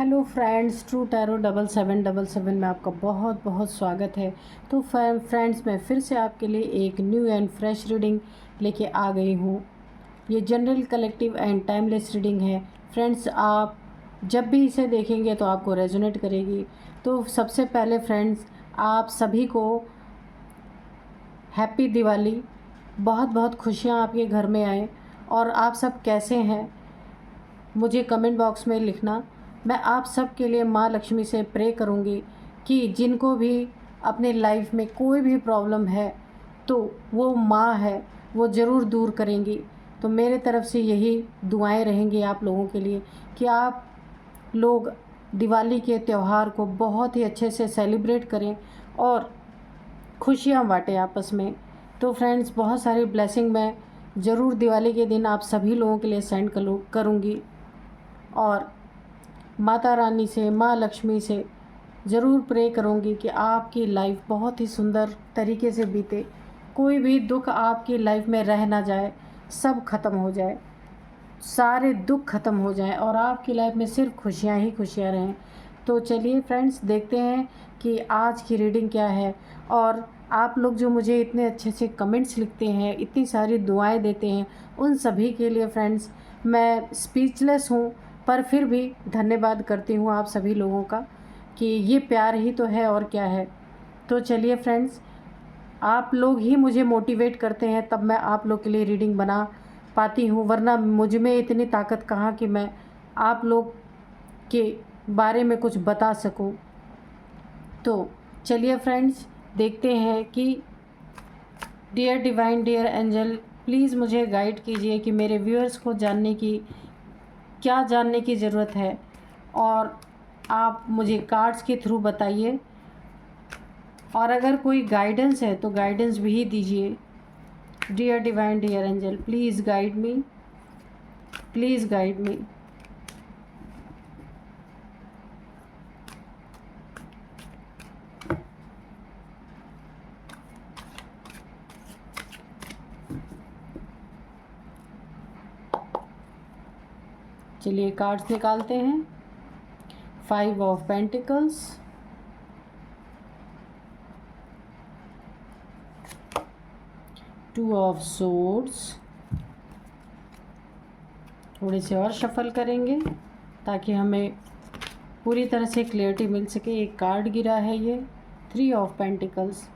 Hello friends, true tarot 7777 में आपका बहुत बहुत स्वागत है। तो फ्रेंड्स, मैं फिर से आपके लिए एक न्यू एंड फ्रेश रीडिंग लेके आ गई हूँ। ये general, collective and timeless reading है। फ्रेंड्स, आप जब भी इसे देखेंगे तो आपको रेजोनेट करेगी। तो सबसे पहले फ्रेंड्स, आप सभी को हैप्पी दिवाली। बहुत बहुत खुशियाँ आपके घर में आए। और आप सब कैसे हैं मुझे कमेंट बॉक्स में लिखना। मैं आप सब के लिए माँ लक्ष्मी से प्रे करूँगी कि जिनको भी अपने लाइफ में कोई भी प्रॉब्लम है तो वो माँ है, वो ज़रूर दूर करेंगी। तो मेरे तरफ से यही दुआएं रहेंगी आप लोगों के लिए कि आप लोग दिवाली के त्यौहार को बहुत ही अच्छे से सेलिब्रेट करें और खुशियाँ बाँटें आपस में। तो फ्रेंड्स, बहुत सारी ब्लेसिंग मैं ज़रूर दिवाली के दिन आप सभी लोगों के लिए सेंड करूँगी। और माता रानी से, माँ लक्ष्मी से ज़रूर प्रे करूँगी कि आपकी लाइफ बहुत ही सुंदर तरीके से बीते। कोई भी दुख आपकी लाइफ में रह ना जाए, सब ख़त्म हो जाए, सारे दुख ख़त्म हो जाए और आपकी लाइफ में सिर्फ खुशियाँ ही खुशियाँ रहें। तो चलिए फ्रेंड्स, देखते हैं कि आज की रीडिंग क्या है। और आप लोग जो मुझे इतने अच्छे से कमेंट्स लिखते हैं, इतनी सारी दुआएं देते हैं, उन सभी के लिए फ्रेंड्स मैं स्पीचलेस हूँ, पर फिर भी धन्यवाद करती हूँ आप सभी लोगों का कि ये प्यार ही तो है और क्या है। तो चलिए फ्रेंड्स, आप लोग ही मुझे मोटिवेट करते हैं तब मैं आप लोग के लिए रीडिंग बना पाती हूँ, वरना मुझ में इतनी ताकत कहाँ कि मैं आप लोग के बारे में कुछ बता सकूँ। तो चलिए फ्रेंड्स, देखते हैं कि dear divine, dear angel, please मुझे गाइड कीजिए कि मेरे व्यूअर्स को क्या जानने की ज़रूरत है। और आप मुझे कार्ड्स के थ्रू बताइए, और अगर कोई गाइडेंस है तो गाइडेंस भी दीजिए। Dear divine, dear angel, please guide me, please guide me. चलिए कार्ड्स निकालते हैं। 5 ऑफ पेंटिकल्स, 2 ऑफ सोर्ड्स। थोड़े से और शफल करेंगे ताकि हमें पूरी तरह से क्लियरिटी मिल सके। एक कार्ड गिरा है ये 3 ऑफ पेंटिकल्स।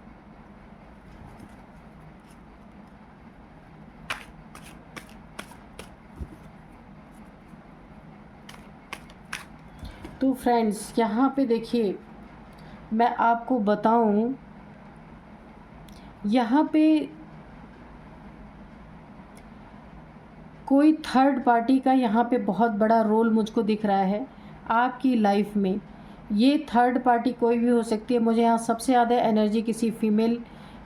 तो फ्रेंड्स, यहाँ पे देखिए, मैं आपको बताऊं, यहाँ पे कोई थर्ड पार्टी का यहाँ पे बहुत बड़ा रोल मुझको दिख रहा है आपकी लाइफ में। ये थर्ड पार्टी कोई भी हो सकती है। मुझे यहाँ सबसे ज़्यादा एनर्जी किसी फीमेल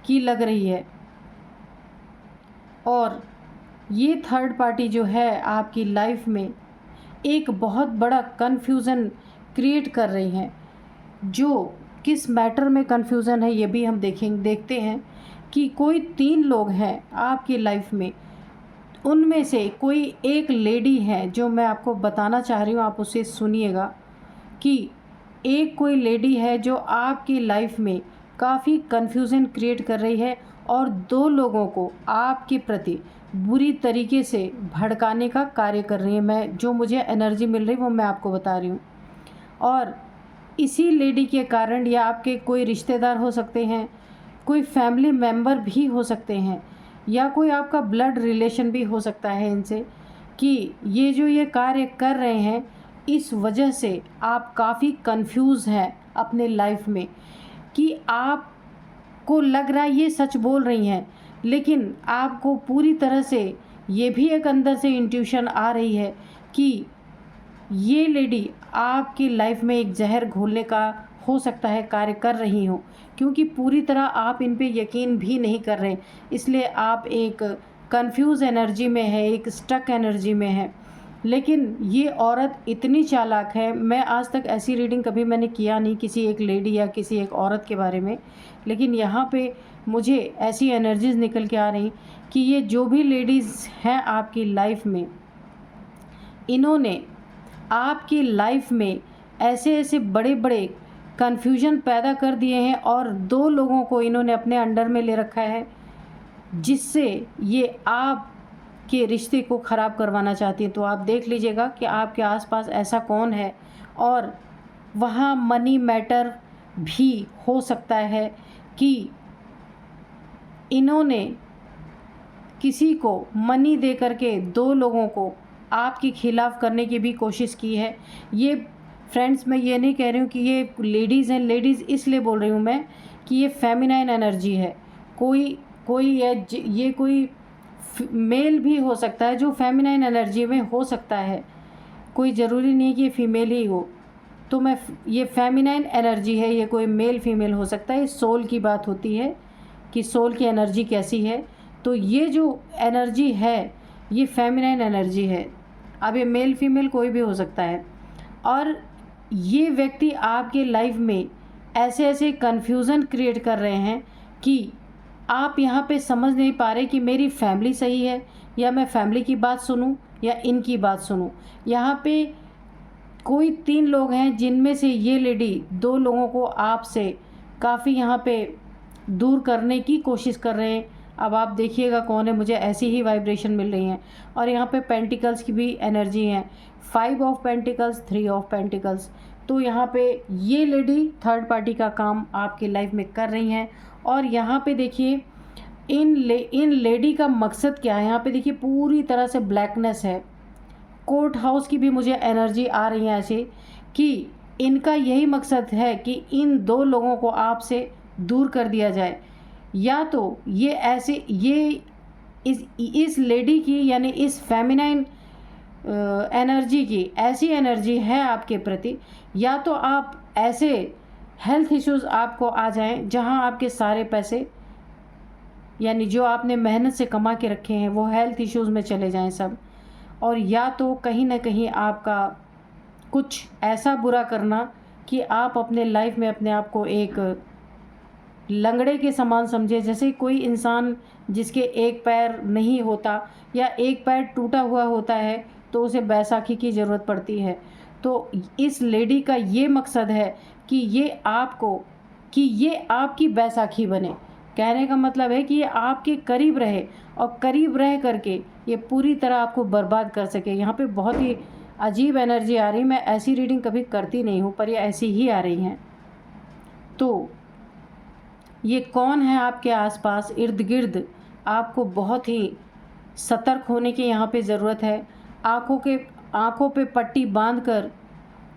की लग रही है, और ये थर्ड पार्टी जो है आपकी लाइफ में एक बहुत बड़ा कन्फ्यूज़न क्रिएट कर रही है। जो किस मैटर में कन्फ्यूज़न है ये भी हम देखते हैं कि कोई 3 लोग हैं आपकी लाइफ में। उनमें से कोई एक लेडी है जो मैं आपको बताना चाह रही हूँ, आप उसे सुनिएगा कि एक कोई लेडी है जो आपकी लाइफ में काफ़ी कन्फ्यूज़न क्रिएट कर रही है और 2 लोगों को आपके प्रति बुरी तरीके से भड़काने का कार्य कर रही है। मैं जो मुझे एनर्जी मिल रही है वो मैं आपको बता रही हूँ। और इसी लेडी के कारण, या आपके कोई रिश्तेदार हो सकते हैं, कोई फैमिली मेम्बर भी हो सकते हैं, या कोई आपका ब्लड रिलेशन भी हो सकता है इनसे, कि ये कार्य कर रहे हैं। इस वजह से आप काफ़ी कंफ्यूज हैं अपने लाइफ में, कि आपको लग रहा है ये सच बोल रही हैं, लेकिन आपको पूरी तरह से ये भी एक अंदर से इंट्यूशन आ रही है कि ये लेडी आपकी लाइफ में एक जहर घोलने का हो सकता है कार्य कर रही हो, क्योंकि पूरी तरह आप इन पे यकीन भी नहीं कर रहे, इसलिए आप एक कंफ्यूज एनर्जी में है, एक स्टक एनर्जी में है। लेकिन ये औरत इतनी चालाक है, मैं आज तक ऐसी रीडिंग कभी मैंने किया नहीं किसी एक लेडी या किसी एक औरत के बारे में, लेकिन यहाँ पे मुझे ऐसी एनर्जीज निकल के आ रही कि ये जो भी लेडीज़ हैं आपकी लाइफ में, इन्होंने आपकी लाइफ में ऐसे ऐसे बड़े बड़े कन्फ्यूजन पैदा कर दिए हैं और 2 लोगों को इन्होंने अपने अंडर में ले रखा है, जिससे ये आपके रिश्ते को ख़राब करवाना चाहती हैं। तो आप देख लीजिएगा कि आपके आसपास ऐसा कौन है, और वहाँ मनी मैटर भी हो सकता है कि इन्होंने किसी को मनी दे करके 2 लोगों को आपके खिलाफ़ करने की भी कोशिश की है। ये फ्रेंड्स, मैं ये नहीं कह रही हूँ कि ये लेडीज़ हैं, लेडीज़ इसलिए बोल रही हूँ मैं कि ये फेमिनाइन एनर्जी है। कोई ये कोई मेल भी हो सकता है जो फेमिनाइन एनर्जी में हो सकता है, कोई ज़रूरी नहीं कि ये फीमेल ही हो। तो ये फेमिनाइन एनर्जी है, ये कोई मेल फीमेल हो सकता है। सोल की बात होती है कि सोल की एनर्जी कैसी है। तो ये जो एनर्जी है ये फेमिनाइन एनर्जी है। अब ये मेल फीमेल कोई भी हो सकता है, और ये व्यक्ति आपके लाइफ में ऐसे ऐसे कन्फ्यूज़न क्रिएट कर रहे हैं कि आप यहाँ पे समझ नहीं पा रहे कि मेरी फैमिली सही है या मैं फैमिली की बात सुनूं या इनकी बात सुनूं। यहाँ पे कोई 3 लोग हैं जिनमें से ये लेडी 2 लोगों को आपसे काफ़ी यहाँ पे दूर करने की कोशिश कर रहे हैं। अब आप देखिएगा कौन है, मुझे ऐसी ही वाइब्रेशन मिल रही हैं। और यहाँ पे पेंटिकल्स की भी एनर्जी है, 5 ऑफ पेंटिकल्स, 3 ऑफ पेंटिकल्स। तो यहाँ पे ये लेडी थर्ड पार्टी का काम आपकी लाइफ में कर रही हैं। और यहाँ पे देखिए इन लेडी का मकसद क्या है। यहाँ पे देखिए पूरी तरह से ब्लैकनेस है। कोर्ट हाउस की भी मुझे एनर्जी आ रही है ऐसे कि इनका यही मकसद है कि इन 2 लोगों को आपसे दूर कर दिया जाए, या तो ये इस लेडी की यानी इस फेमिनाइन एनर्जी की ऐसी एनर्जी है आपके प्रति, या तो आप ऐसे हेल्थ इश्यूज़ आपको आ जाएं जहां आपके सारे पैसे यानी जो आपने मेहनत से कमा के रखे हैं वो हेल्थ इश्यूज़ में चले जाएं सब, और या तो कहीं ना कहीं आपका कुछ ऐसा बुरा करना कि आप अपने लाइफ में अपने आप को एक लंगड़े के समान समझे। जैसे कोई इंसान जिसके एक पैर नहीं होता या एक पैर टूटा हुआ होता है तो उसे बैसाखी की ज़रूरत पड़ती है। तो इस लेडी का ये मकसद है कि ये आपकी बैसाखी बने। कहने का मतलब है कि ये आपके करीब रहे और करीब रह करके ये पूरी तरह आपको बर्बाद कर सके। यहाँ पे बहुत ही अजीब एनर्जी आ रही। मैं ऐसी रीडिंग कभी करती नहीं हूँ, पर ये ऐसी ही आ रही हैं। तो ये कौन है आपके आसपास इर्द गिर्द, आपको बहुत ही सतर्क होने की यहाँ पे ज़रूरत है। आँखों पे पट्टी बांधकर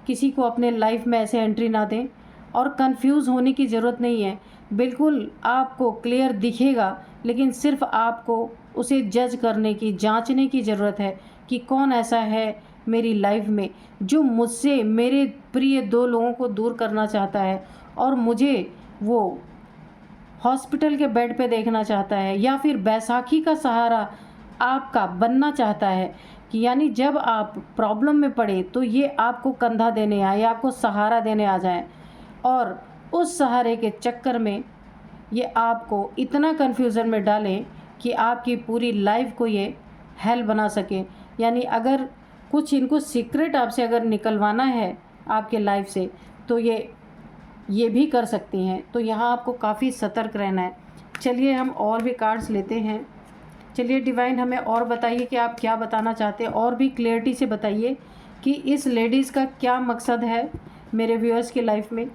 किसी को अपने लाइफ में ऐसे एंट्री ना दें, और कंफ्यूज होने की ज़रूरत नहीं है। बिल्कुल आपको क्लियर दिखेगा, लेकिन सिर्फ आपको उसे जज करने की, जांचने की ज़रूरत है कि कौन ऐसा है मेरी लाइफ में जो मुझसे मेरे प्रिय 2 लोगों को दूर करना चाहता है और मुझे वो हॉस्पिटल के बेड पे देखना चाहता है, या फिर बैसाखी का सहारा आपका बनना चाहता है कि यानी जब आप प्रॉब्लम में पड़े तो ये आपको कंधा देने आए या आपको सहारा देने आ जाए, और उस सहारे के चक्कर में ये आपको इतना कन्फ्यूज़न में डालें कि आपकी पूरी लाइफ को ये हेल बना सके। यानी अगर कुछ इनको सीक्रेट आपसे अगर निकलवाना है आपके लाइफ से तो ये भी कर सकती हैं। तो यहाँ आपको काफ़ी सतर्क रहना है। चलिए हम और भी कार्ड्स लेते हैं। चलिए डिवाइन हमें और बताइए कि आप क्या बताना चाहते हैं, और भी क्लियरिटी से बताइए कि इस लेडीज़ का क्या मकसद है मेरे व्यूअर्स की लाइफ में।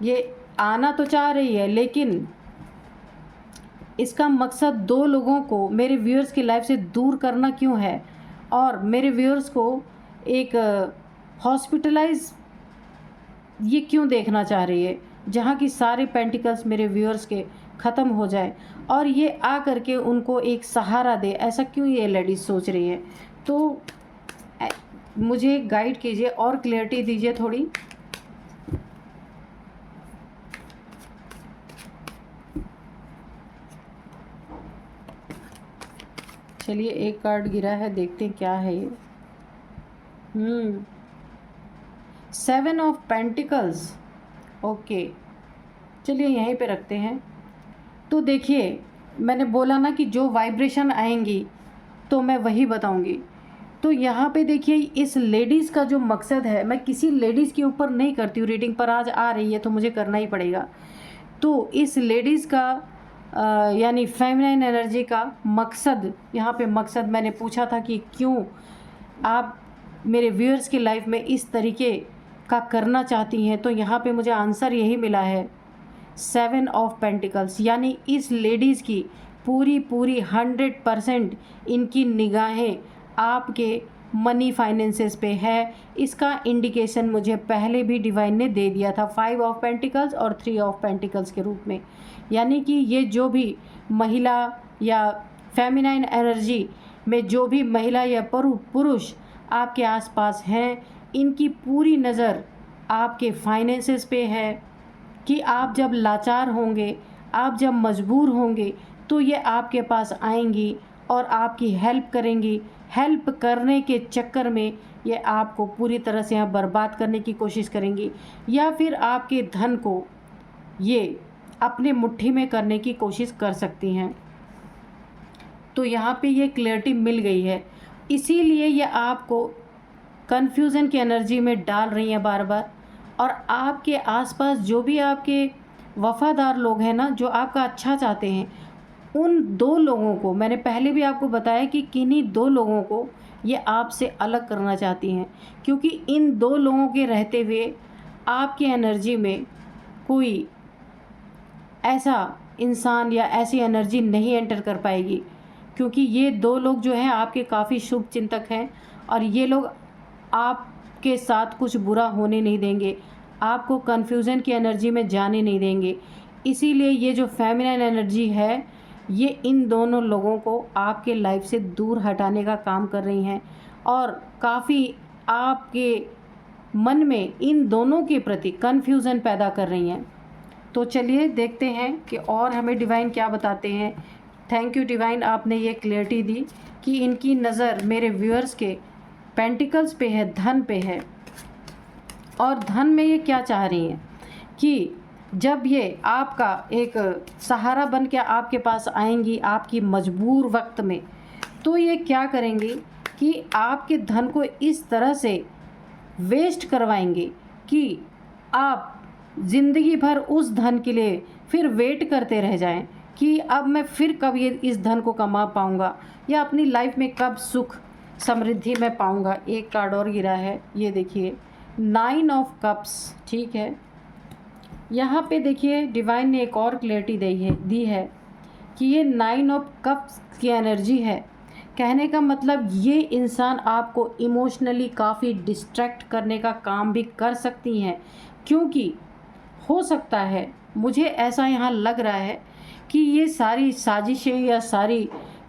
ये आना तो चाह रही है, लेकिन इसका मकसद 2 लोगों को मेरे व्यूअर्स की लाइफ से दूर करना क्यों है, और मेरे व्यूअर्स को एक हॉस्पिटलाइज ये क्यों देखना चाह रही है, जहाँ की सारे पेंटिकल्स मेरे व्यूअर्स के ख़त्म हो जाए और ये आ करके उनको एक सहारा दे। ऐसा क्यों ये लेडीज़ सोच रही है। तो मुझे गाइड कीजिए और क्लियरिटी दीजिए थोड़ी। चलिए एक कार्ड गिरा है, देखते हैं क्या है ये। 7 ऑफ पेंटिकल्स। ओके, चलिए यहीं पे रखते हैं। तो देखिए मैंने बोला ना कि जो वाइब्रेशन आएंगी तो मैं वही बताऊंगी। तो तो यहाँ पे देखिए इस लेडीज़ का जो मकसद है, मैं किसी लेडीज़ के ऊपर नहीं करती हूँ रीडिंग, पर आज आ रही है तो मुझे करना ही पड़ेगा। तो इस लेडीज़ का यानी फेमिनाइन एनर्जी का मकसद, यहाँ पे मकसद मैंने पूछा था कि क्यों आप मेरे व्यूअर्स की लाइफ में इस तरीके का करना चाहती हैं, तो यहाँ पे मुझे आंसर यही मिला है 7 ऑफ पेंटिकल्स। यानी इस लेडीज़ की पूरी 100% इनकी निगाहें आपके मनी फाइनेंसेस पे है। इसका इंडिकेशन मुझे पहले भी डिवाइन ने दे दिया था 5 ऑफ पेंटिकल्स और 3 ऑफ पेंटिकल्स के रूप में। यानी कि ये जो भी महिला या फेमिनाइन एनर्जी में जो भी महिला या पुरुष आपके आसपास हैं, इनकी पूरी नज़र आपके फाइनेंसेस पे है कि आप जब लाचार होंगे, आप जब मजबूर होंगे, तो ये आपके पास आएंगी और आपकी हेल्प करेंगी। हेल्प करने के चक्कर में ये आपको पूरी तरह से यहाँ बर्बाद करने की कोशिश करेंगी, या फिर आपके धन को ये अपने मुट्ठी में करने की कोशिश कर सकती हैं। तो यहाँ पे ये क्लैरिटी मिल गई है, इसीलिए ये आपको कन्फ्यूज़न की एनर्जी में डाल रही हैं बार बार। और आपके आसपास जो भी आपके वफ़ादार लोग हैं ना, जो आपका अच्छा चाहते हैं, उन 2 लोगों को मैंने पहले भी आपको बताया कि किन्हीं 2 लोगों को ये आपसे अलग करना चाहती हैं, क्योंकि इन 2 लोगों के रहते हुए आपकी एनर्जी में कोई ऐसा इंसान या ऐसी एनर्जी नहीं एंटर कर पाएगी, क्योंकि ये 2 लोग जो हैं आपके काफ़ी शुभ चिंतक हैं और ये लोग आपके साथ कुछ बुरा होने नहीं देंगे, आपको कन्फ्यूज़न की एनर्जी में जाने नहीं देंगे। इसीलिए ये जो फेमिनाइन एनर्जी है, ये इन दोनों लोगों को आपके लाइफ से दूर हटाने का काम कर रही हैं और काफ़ी आपके मन में इन दोनों के प्रति कन्फ्यूज़न पैदा कर रही हैं। तो चलिए देखते हैं कि और हमें डिवाइन क्या बताते हैं। थैंक यू डिवाइन, आपने ये क्लैरिटी दी कि इनकी नज़र मेरे व्यूअर्स के पेंटिकल्स पे है, धन पे है। और धन में ये क्या चाह रही हैं कि जब ये आपका एक सहारा बन के आपके पास आएंगी आपकी मजबूर वक्त में, तो ये क्या करेंगी कि आपके धन को इस तरह से वेस्ट करवाएंगे कि आप ज़िंदगी भर उस धन के लिए फिर वेट करते रह जाएं कि अब मैं फिर कब ये इस धन को कमा पाऊंगा, या अपनी लाइफ में कब सुख समृद्धि में पाऊंगा। एक कार्ड और गिरा है, ये देखिए 9 ऑफ कप्स। ठीक है, यहाँ पे देखिए डिवाइन ने एक और क्लैरिटी दी है कि ये 9 ऑफ कप्स की एनर्जी है। कहने का मतलब ये इंसान आपको इमोशनली काफ़ी डिस्ट्रैक्ट करने का काम भी कर सकती हैं, क्योंकि हो सकता है, मुझे ऐसा यहाँ लग रहा है कि ये सारी साजिशें या सारी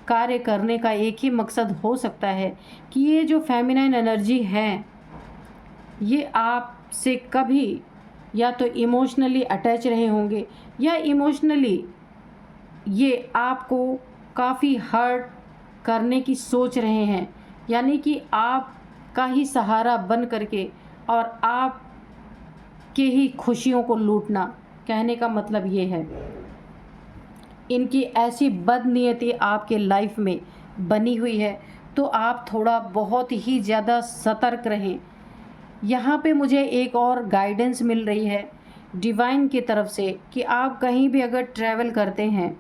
कार्य करने का एक ही मकसद हो सकता है कि ये जो फेमिनाइन एनर्जी है, ये आपसे कभी या तो इमोशनली अटैच रहे होंगे, या इमोशनली ये आपको काफ़ी हर्ट करने की सोच रहे हैं। यानी कि आपका ही सहारा बन करके और आप के ही खुशियों को लूटना। कहने का मतलब ये है, इनकी ऐसी बदनीयती आपके लाइफ में बनी हुई है, तो आप थोड़ा बहुत ही ज़्यादा सतर्क रहें। यहाँ पे मुझे एक और गाइडेंस मिल रही है डिवाइन की तरफ से कि आप कहीं भी अगर ट्रैवल करते हैं,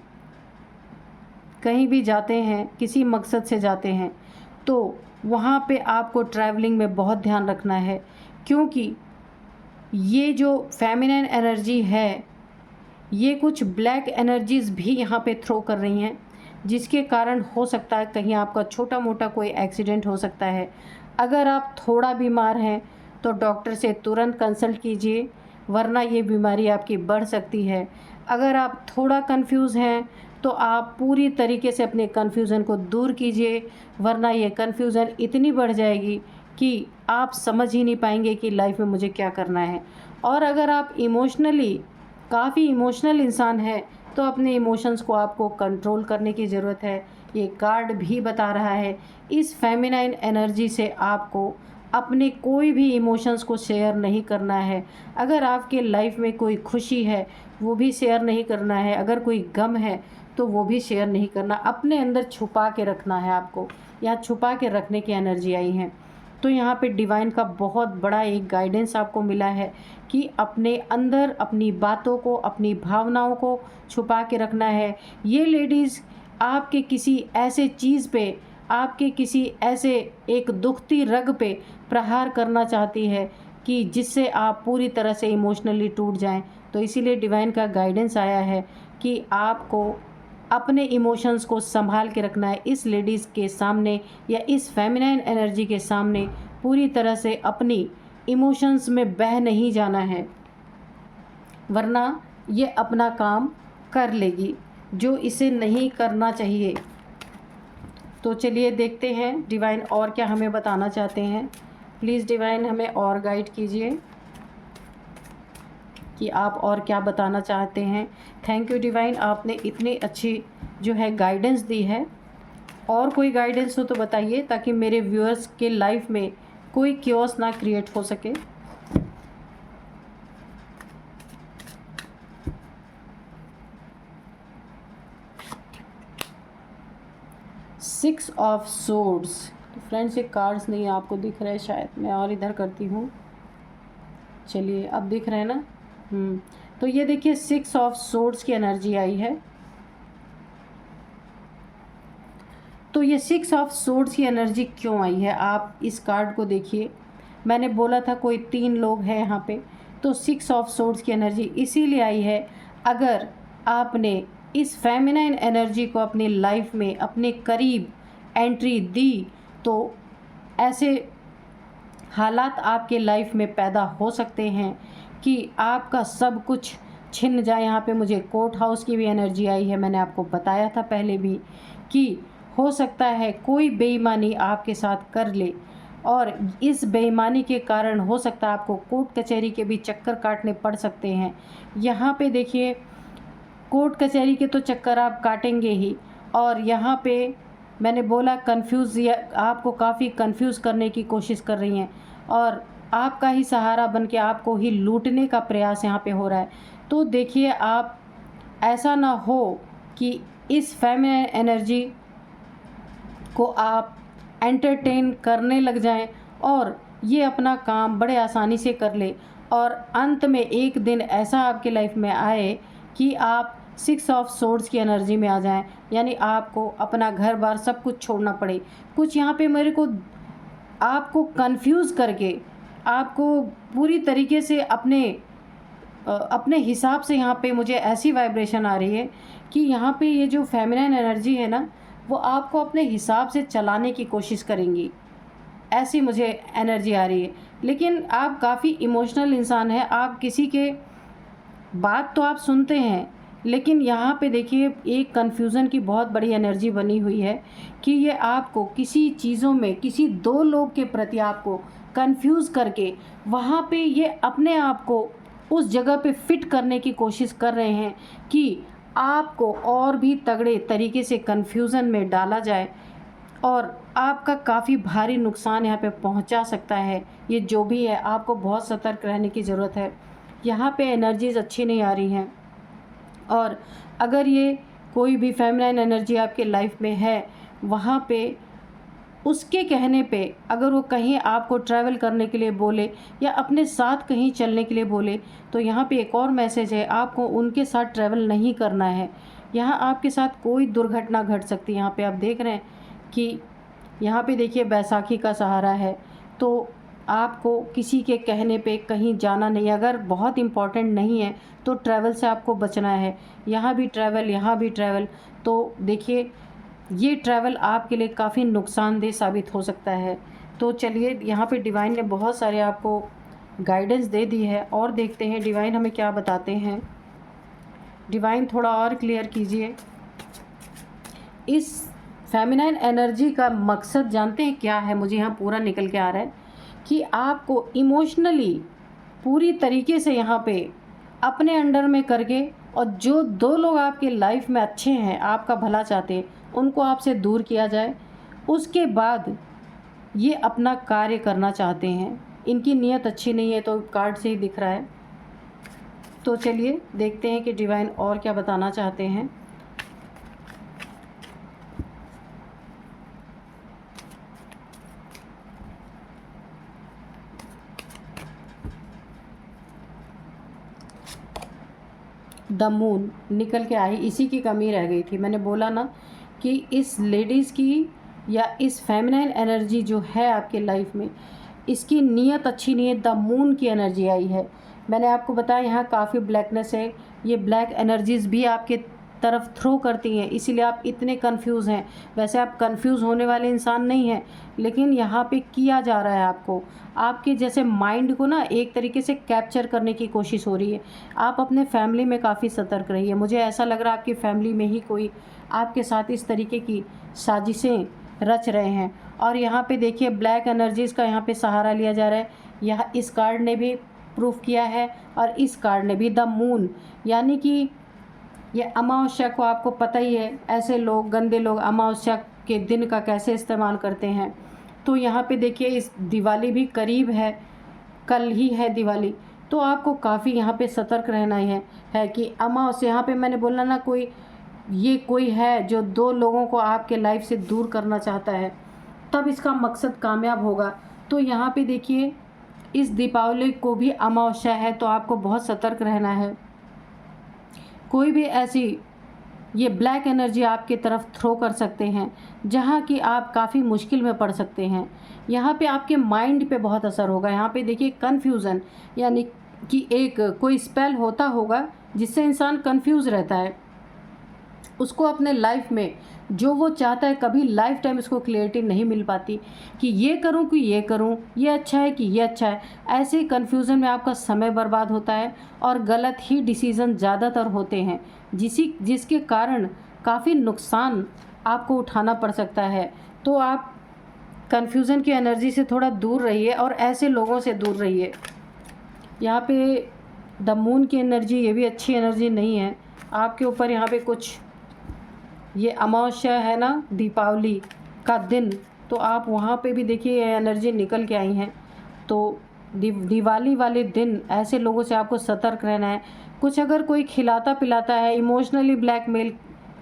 कहीं भी जाते हैं, किसी मकसद से जाते हैं, तो वहाँ पे आपको ट्रैवलिंग में बहुत ध्यान रखना है, क्योंकि ये जो फेमिनाइन एनर्जी है, ये कुछ ब्लैक एनर्जीज़ भी यहाँ पे थ्रो कर रही हैं, जिसके कारण हो सकता है कहीं आपका छोटा मोटा कोई एक्सीडेंट हो सकता है। अगर आप थोड़ा बीमार हैं तो डॉक्टर से तुरंत कंसल्ट कीजिए, वरना ये बीमारी आपकी बढ़ सकती है। अगर आप थोड़ा कंफ्यूज हैं तो आप पूरी तरीके से अपने कन्फ्यूज़न को दूर कीजिए, वरना ये कन्फ्यूज़न इतनी बढ़ जाएगी कि आप समझ ही नहीं पाएंगे कि लाइफ में मुझे क्या करना है। और अगर आप इमोशनली काफ़ी इमोशनल इंसान है, तो अपने इमोशंस को आपको कंट्रोल करने की ज़रूरत है। ये कार्ड भी बता रहा है इस फेमिनाइन एनर्जी से आपको अपने कोई भी इमोशंस को शेयर नहीं करना है। अगर आपके लाइफ में कोई खुशी है वो भी शेयर नहीं करना है, अगर कोई गम है तो वो भी शेयर नहीं करना, अपने अंदर छुपा के रखना है आपको। यहाँ छुपा के रखने की एनर्जी आई है। तो यहाँ पे डिवाइन का बहुत बड़ा एक गाइडेंस आपको मिला है कि अपने अंदर अपनी बातों को, अपनी भावनाओं को छुपा के रखना है। ये लेडीज़ आपके किसी ऐसे चीज़ पे, आपके किसी ऐसे एक दुखती रग पे प्रहार करना चाहती है कि जिससे आप पूरी तरह से इमोशनली टूट जाएं। तो इसीलिए डिवाइन का गाइडेंस आया है कि आपको अपने इमोशंस को संभाल के रखना है। इस लेडीज़ के सामने या इस फेमिनाइन एनर्जी के सामने पूरी तरह से अपनी इमोशंस में बह नहीं जाना है, वरना ये अपना काम कर लेगी जो इसे नहीं करना चाहिए। तो चलिए देखते हैं डिवाइन और क्या हमें बताना चाहते हैं। प्लीज़ डिवाइन हमें और गाइड कीजिए कि आप और क्या बताना चाहते हैं। थैंक यू डिवाइन, आपने इतनी अच्छी जो है गाइडेंस दी है। और कोई गाइडेंस हो तो बताइए ताकि मेरे व्यूअर्स के लाइफ में कोई क्योस ना क्रिएट हो सके। Six of swords. तो फ्रेंड्स ये कार्ड्स नहीं आपको दिख रहे शायद, मैं और इधर करती हूँ। चलिए अब दिख रहे हैं ना। तो ये देखिए सिक्स ऑफ सोर्ड्स की एनर्जी आई है। तो ये सिक्स ऑफ सोर्ड्स की एनर्जी क्यों आई है, आप इस कार्ड को देखिए। मैंने बोला था कोई 3 लोग हैं यहाँ पे, तो सिक्स ऑफ सोर्ड्स की एनर्जी इसीलिए आई है। अगर आपने इस फेमिनाइन एनर्जी को अपनी लाइफ में अपने करीब एंट्री दी तो ऐसे हालात आपके लाइफ में पैदा हो सकते हैं कि आपका सब कुछ छिन जाए। यहाँ पे मुझे कोर्ट हाउस की भी एनर्जी आई है। मैंने आपको बताया था पहले भी कि हो सकता है कोई बेईमानी आपके साथ कर ले और इस बेईमानी के कारण हो सकता है आपको कोर्ट कचहरी के भी चक्कर काटने पड़ सकते हैं। यहाँ पे देखिए कोर्ट कचहरी के तो चक्कर आप काटेंगे ही, और यहाँ पे मैंने बोला कंफ्यूज, आपको काफ़ी कंफ्यूज करने की कोशिश कर रही हैं और आपका ही सहारा बन के आपको ही लूटने का प्रयास यहाँ पे हो रहा है। तो देखिए आप ऐसा ना हो कि इस फेमिनिन एनर्जी को आप एंटरटेन करने लग जाएं और ये अपना काम बड़े आसानी से कर ले और अंत में एक दिन ऐसा आपके लाइफ में आए कि आप सिक्स ऑफ सोर्ड्स की एनर्जी में आ जाएं, यानी आपको अपना घर बार सब कुछ छोड़ना पड़े। कुछ यहाँ पे मेरे को आपको कंफ्यूज करके आपको पूरी तरीके से अपने हिसाब से यहाँ पे मुझे ऐसी वाइब्रेशन आ रही है कि यहाँ पे ये जो फेमिनिन एनर्जी है ना वो आपको अपने हिसाब से चलाने की कोशिश करेंगी, ऐसी मुझे एनर्जी आ रही है। लेकिन आप काफ़ी इमोशनल इंसान हैं, आप किसी के बात तो आप सुनते हैं, लेकिन यहाँ पे देखिए एक कन्फ्यूज़न की बहुत बड़ी एनर्जी बनी हुई है कि ये आपको किसी चीज़ों में किसी 2 लोग के प्रति आपको कंफ्यूज करके वहाँ पे ये अपने आप को उस जगह पे फिट करने की कोशिश कर रहे हैं कि आपको और भी तगड़े तरीके से कन्फ्यूज़न में डाला जाए और आपका काफ़ी भारी नुकसान यहाँ पे पहुँचा सकता है। ये जो भी है आपको बहुत सतर्क रहने की ज़रूरत है। यहाँ पे एनर्जीज़ अच्छी नहीं आ रही हैं और अगर ये कोई भी फेमिनिन एनर्जी आपके लाइफ में है वहाँ पे उसके कहने पे अगर वो कहीं आपको ट्रैवल करने के लिए बोले या अपने साथ कहीं चलने के लिए बोले तो यहाँ पे एक और मैसेज है, आपको उनके साथ ट्रैवल नहीं करना है। यहाँ आपके साथ कोई दुर्घटना घट सकती है। यहाँ पे आप देख रहे हैं कि यहाँ पे देखिए बैसाखी का सहारा है, तो आपको किसी के कहने पे कहीं जाना नहीं। अगर बहुत इम्पॉर्टेंट नहीं है तो ट्रैवल से आपको बचना है। यहाँ भी ट्रैवल, यहाँ भी ट्रैवल, तो देखिए ये ट्रैवल आपके लिए काफ़ी नुकसानदेह साबित हो सकता है। तो चलिए यहाँ पे डिवाइन ने बहुत सारे आपको गाइडेंस दे दी है और देखते हैं डिवाइन हमें क्या बताते हैं। डिवाइन थोड़ा और क्लियर कीजिए। इस फेमिनाइन एनर्जी का मकसद जानते हैं क्या है? मुझे यहाँ पूरा निकल के आ रहा है कि आपको इमोशनली पूरी तरीके से यहाँ पे अपने अंडर में करके और जो 2 लोग आपके लाइफ में अच्छे हैं, आपका भला चाहते हैं, उनको आपसे दूर किया जाए। उसके बाद ये अपना कार्य करना चाहते हैं। इनकी नीयत अच्छी नहीं है, तो कार्ड से ही दिख रहा है। तो चलिए देखते हैं कि डिवाइन और क्या बताना चाहते हैं। द मून निकल के आई, इसी की कमी रह गई थी। मैंने बोला ना कि इस लेडीज़ की या इस फेमिनाइन एनर्जी जो है आपके लाइफ में, इसकी नीयत अच्छी नहीं है। द मून की एनर्जी आई है। मैंने आपको बताया यहाँ काफ़ी ब्लैकनेस है, ये ब्लैक एनर्जीज़ भी आपके तरफ थ्रो करती हैं, इसीलिए आप इतने कंफ्यूज हैं। वैसे आप कंफ्यूज होने वाले इंसान नहीं हैं, लेकिन यहाँ पे किया जा रहा है आपको, आपके जैसे माइंड को ना एक तरीके से कैप्चर करने की कोशिश हो रही है। आप अपने फैमिली में काफ़ी सतर्क रहिए। मुझे ऐसा लग रहा है आपकी फैमिली में ही कोई आपके साथ इस तरीके की साजिशें रच रहे हैं। और यहाँ पे देखिए ब्लैक एनर्जीज़ का यहाँ पे सहारा लिया जा रहा है। यह इस कार्ड ने भी प्रूफ किया है और इस कार्ड ने भी, द मून, यानी कि ये अमावस्या को आपको पता ही है, ऐसे लोग, गंदे लोग अमावस्या के दिन का कैसे इस्तेमाल करते हैं। तो यहाँ पे देखिए इस दिवाली भी करीब है, कल ही है दिवाली, तो आपको काफ़ी यहाँ पे सतर्क रहना है कि अमावस्या, यहाँ पे मैंने बोला ना कोई है जो दो लोगों को आपके लाइफ से दूर करना चाहता है, तब इसका मकसद कामयाब होगा। तो यहाँ पे देखिए इस दीपावली को भी अमावस्या है, तो आपको बहुत सतर्क रहना है। कोई भी ऐसी ये ब्लैक एनर्जी आपके तरफ थ्रो कर सकते हैं जहाँ कि आप काफ़ी मुश्किल में पड़ सकते हैं। यहाँ पे आपके माइंड पे बहुत असर होगा। यहाँ पे देखिए कन्फ्यूज़न, यानी कि एक कोई स्पेल होता होगा जिससे इंसान कंफ्यूज रहता है, उसको अपने लाइफ में जो वो चाहता है कभी लाइफ टाइम उसको क्लियरिटी नहीं मिल पाती कि ये करूं कि ये करूं, ये अच्छा है कि ये अच्छा है। ऐसे कन्फ्यूज़न में आपका समय बर्बाद होता है और गलत ही डिसीज़न ज़्यादातर होते हैं, जिसके कारण काफ़ी नुकसान आपको उठाना पड़ सकता है। तो आप कन्फ्यूज़न की एनर्जी से थोड़ा दूर रहिए और ऐसे लोगों से दूर रहिए। यहाँ पे द मून की एनर्जी, ये भी अच्छी एनर्जी नहीं है आपके ऊपर। यहाँ पे कुछ ये अमावस्या है ना, दीपावली का दिन, तो आप वहाँ पे भी देखिए ये एनर्जी निकल के आई हैं। तो दिवाली वाले दिन ऐसे लोगों से आपको सतर्क रहना है। कुछ अगर कोई खिलाता पिलाता है, इमोशनली ब्लैकमेल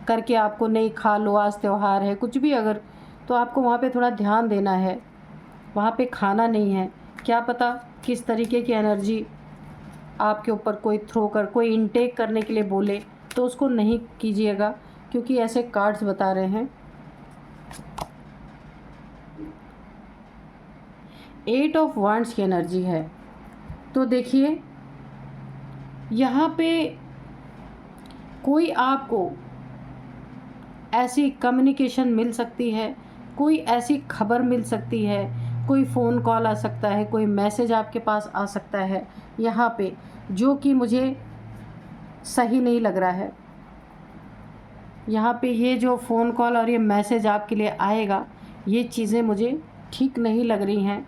करके आपको, नहीं खा लो आज त्यौहार है, कुछ भी अगर, तो आपको वहाँ पे थोड़ा ध्यान देना है। वहाँ पे खाना नहीं है, क्या पता किस तरीके की एनर्जी आपके ऊपर कोई थ्रो कर, कोई इनटेक करने के लिए बोले, तो उसको नहीं कीजिएगा, क्योंकि ऐसे कार्ड्स बता रहे हैं। 8 ऑफ वांड्स की एनर्जी है। तो देखिए यहाँ पे कोई आपको ऐसी कम्युनिकेशन मिल सकती है, कोई ऐसी खबर मिल सकती है, कोई फ़ोन कॉल आ सकता है, कोई मैसेज आपके पास आ सकता है यहाँ पे, जो कि मुझे सही नहीं लग रहा है। यहाँ पे ये जो फ़ोन कॉल और ये मैसेज आपके लिए आएगा, ये चीज़ें मुझे ठीक नहीं लग रही हैं,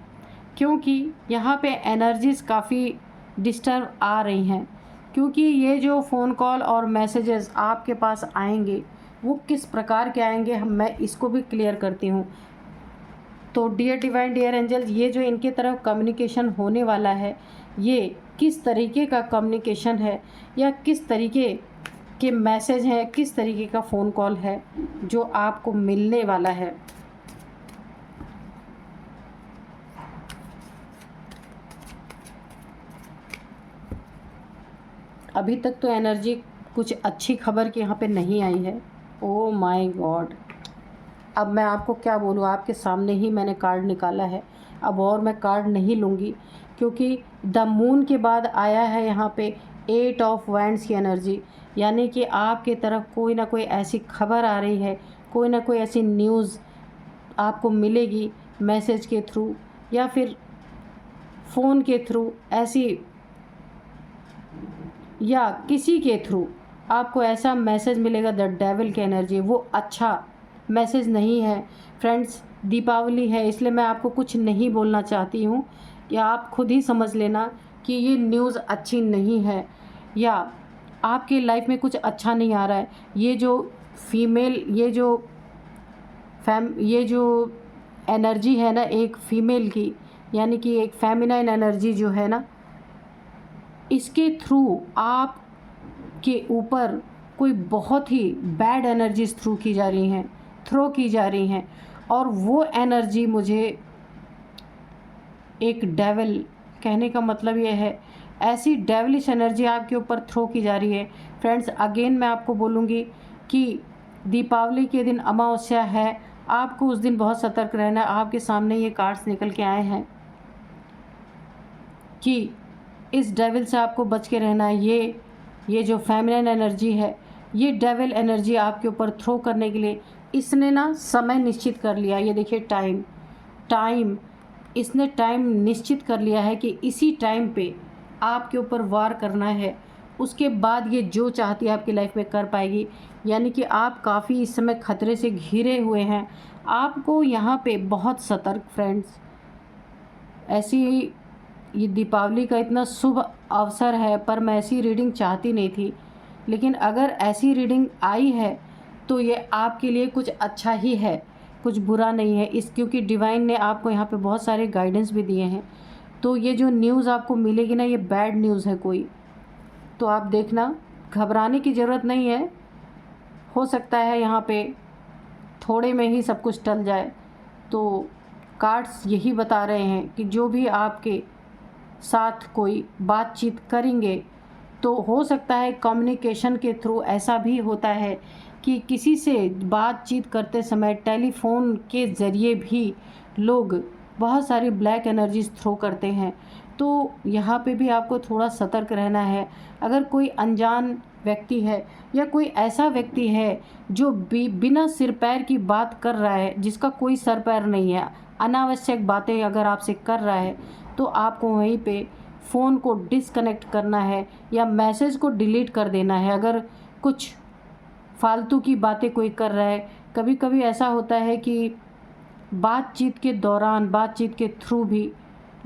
क्योंकि यहाँ पे एनर्जीज़ काफ़ी डिस्टर्ब आ रही हैं। क्योंकि ये जो फ़ोन कॉल और मैसेजेस आपके पास आएंगे वो किस प्रकार के आएंगे, मैं इसको भी क्लियर करती हूँ। तो डियर डिवाइन, डियर एंजल्स, ये जो इनके तरफ कम्युनिकेशन होने वाला है, ये किस तरीके का कम्युनिकेशन है या किस तरीके के मैसेज हैं, किस तरीके का फ़ोन कॉल है जो आपको मिलने वाला है। अभी तक तो एनर्जी कुछ अच्छी खबर की यहाँ पे नहीं आई है। ओ माय गॉड, अब मैं आपको क्या बोलूँ, आपके सामने ही मैंने कार्ड निकाला है, अब और मैं कार्ड नहीं लूँगी, क्योंकि द मून के बाद आया है यहाँ पे 8 ऑफ वैंड्स की एनर्जी, यानी कि आपके तरफ कोई ना कोई ऐसी खबर आ रही है, कोई ना कोई ऐसी न्यूज़ आपको मिलेगी मैसेज के थ्रू या फिर फ़ोन के थ्रू, ऐसी या किसी के थ्रू आपको ऐसा मैसेज मिलेगा। द डेविल की एनर्जी, वो अच्छा मैसेज नहीं है। फ्रेंड्स, दीपावली है इसलिए मैं आपको कुछ नहीं बोलना चाहती हूँ, या आप खुद ही समझ लेना कि ये न्यूज़ अच्छी नहीं है या आपके लाइफ में कुछ अच्छा नहीं आ रहा है। ये जो फीमेल, ये जो एनर्जी है ना एक फ़ीमेल की, यानी कि एक फेमिनाइन एनर्जी जो है ना, इसके थ्रू आप के ऊपर कोई बहुत ही बैड एनर्जीज थ्रो की जा रही हैं और वो एनर्जी मुझे एक डेविल, कहने का मतलब ये है ऐसी डेविलिश एनर्जी आपके ऊपर थ्रो की जा रही है। फ्रेंड्स, अगेन मैं आपको बोलूँगी कि दीपावली के दिन अमावस्या है, आपको उस दिन बहुत सतर्क रहना है। आपके सामने ये कार्ड्स निकल के आए हैं कि इस डेविल से आपको बच के रहना है। ये जो फेमिनिन एनर्जी है, ये डेविल एनर्जी आपके ऊपर थ्रो करने के लिए इसने ना समय निश्चित कर लिया। ये देखिए टाइम इसने टाइम निश्चित कर लिया है कि इसी टाइम पे आपके ऊपर वार करना है। उसके बाद ये जो चाहती है आपकी लाइफ में कर पाएगी। यानी कि आप काफ़ी इस समय खतरे से घिरे हुए हैं। आपको यहाँ पे बहुत सतर्क फ्रेंड्स, ऐसी ये दीपावली का इतना शुभ अवसर है, पर मैं ऐसी रीडिंग चाहती नहीं थी, लेकिन अगर ऐसी रीडिंग आई है तो ये आपके लिए कुछ अच्छा ही है, कुछ बुरा नहीं है। क्योंकि डिवाइन ने आपको यहाँ पे बहुत सारे गाइडेंस भी दिए हैं। तो ये जो न्यूज़ आपको मिलेगी ना, ये बैड न्यूज़ है कोई, तो आप देखना, घबराने की ज़रूरत नहीं है। हो सकता है यहाँ पे थोड़े में ही सब कुछ टल जाए। तो कार्ड्स यही बता रहे हैं कि जो भी आपके साथ कोई बातचीत करेंगे, तो हो सकता है कम्युनिकेशन के थ्रू ऐसा भी होता है कि किसी से बातचीत करते समय टेलीफोन के ज़रिए भी लोग बहुत सारी ब्लैक एनर्जीज थ्रो करते हैं। तो यहाँ पे भी आपको थोड़ा सतर्क रहना है। अगर कोई अनजान व्यक्ति है या कोई ऐसा व्यक्ति है जो बिना सिर पैर की बात कर रहा है, जिसका कोई सर पैर नहीं है, अनावश्यक बातें अगर आपसे कर रहा है, तो आपको वहीं पे फ़ोन को डिसकनेक्ट करना है या मैसेज को डिलीट कर देना है। अगर कुछ फालतू की बातें कोई कर रहा है, कभी कभी ऐसा होता है कि बातचीत के दौरान, बातचीत के थ्रू भी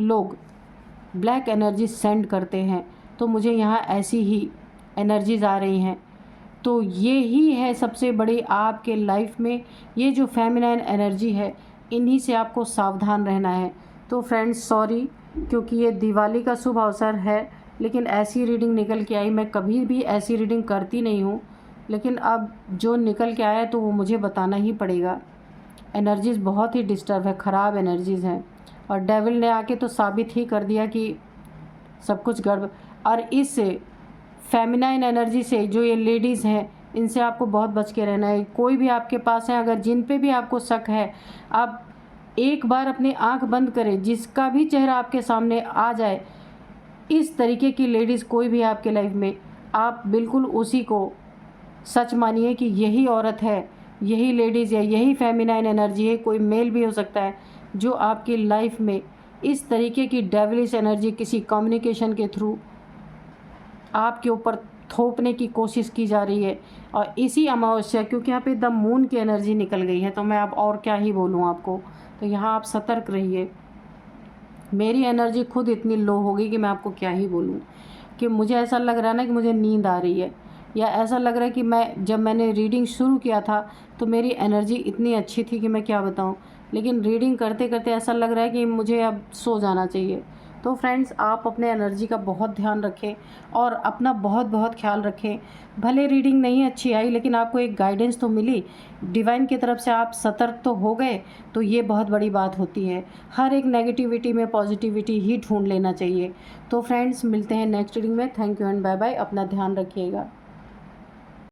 लोग ब्लैक एनर्जी सेंड करते हैं। तो मुझे यहाँ ऐसी ही एनर्जीज आ रही हैं। तो ये ही है सबसे बड़ी आपके लाइफ में ये जो फेमिनाइन एनर्जी है, इन्हीं से आपको सावधान रहना है। तो फ्रेंड्स, सॉरी, क्योंकि ये दिवाली का शुभ अवसर है, लेकिन ऐसी रीडिंग निकल के आई। मैं कभी भी ऐसी रीडिंग करती नहीं हूँ, लेकिन अब जो निकल के आया तो वो मुझे बताना ही पड़ेगा। एनर्जीज़ बहुत ही डिस्टर्ब है, ख़राब एनर्जीज़ हैं, और डेविल ने आके तो साबित ही कर दिया कि सब कुछ गड़बड़। और इस फेमिनाइन एनर्जी से जो ये लेडीज़ हैं, इनसे आपको बहुत बच के रहना है। कोई भी आपके पास है, अगर जिन पे भी आपको शक है, आप एक बार अपनी आंख बंद करें, जिसका भी चेहरा आपके सामने आ जाए, इस तरीके की लेडीज़ कोई भी आपके लाइफ में, आप बिल्कुल उसी को सच मानिए कि यही औरत है, यही लेडीज़ है, यही फेमिनाइन एनर्जी है। कोई मेल भी हो सकता है जो आपकी लाइफ में इस तरीके की डेविलिश एनर्जी किसी कम्युनिकेशन के थ्रू आपके ऊपर थोपने की कोशिश की जा रही है। और इसी अमावस्या, क्योंकि यहाँ पे द मून की एनर्जी निकल गई है, तो मैं अब और क्या ही बोलूँ आपको। तो यहाँ आप सतर्क रहिए। मेरी एनर्जी खुद इतनी लो हो गई कि मैं आपको क्या ही बोलूँ, कि मुझे ऐसा लग रहा है ना कि मुझे नींद आ रही है, या ऐसा लग रहा है कि जब मैंने रीडिंग शुरू किया था तो मेरी एनर्जी इतनी अच्छी थी कि मैं क्या बताऊँ, लेकिन रीडिंग करते करते ऐसा लग रहा है कि मुझे अब सो जाना चाहिए। तो फ्रेंड्स, आप अपने एनर्जी का बहुत ध्यान रखें और अपना बहुत बहुत ख्याल रखें। भले रीडिंग नहीं अच्छी आई, लेकिन आपको एक गाइडेंस तो मिली डिवाइन की तरफ से, आप सतर्क तो हो गए, तो ये बहुत बड़ी बात होती है। हर एक नेगेटिविटी में पॉजिटिविटी ही ढूंढ लेना चाहिए। तो फ्रेंड्स, मिलते हैं नेक्स्ट रीडिंग में। Thank you and bye bye. अपना ध्यान रखिएगा।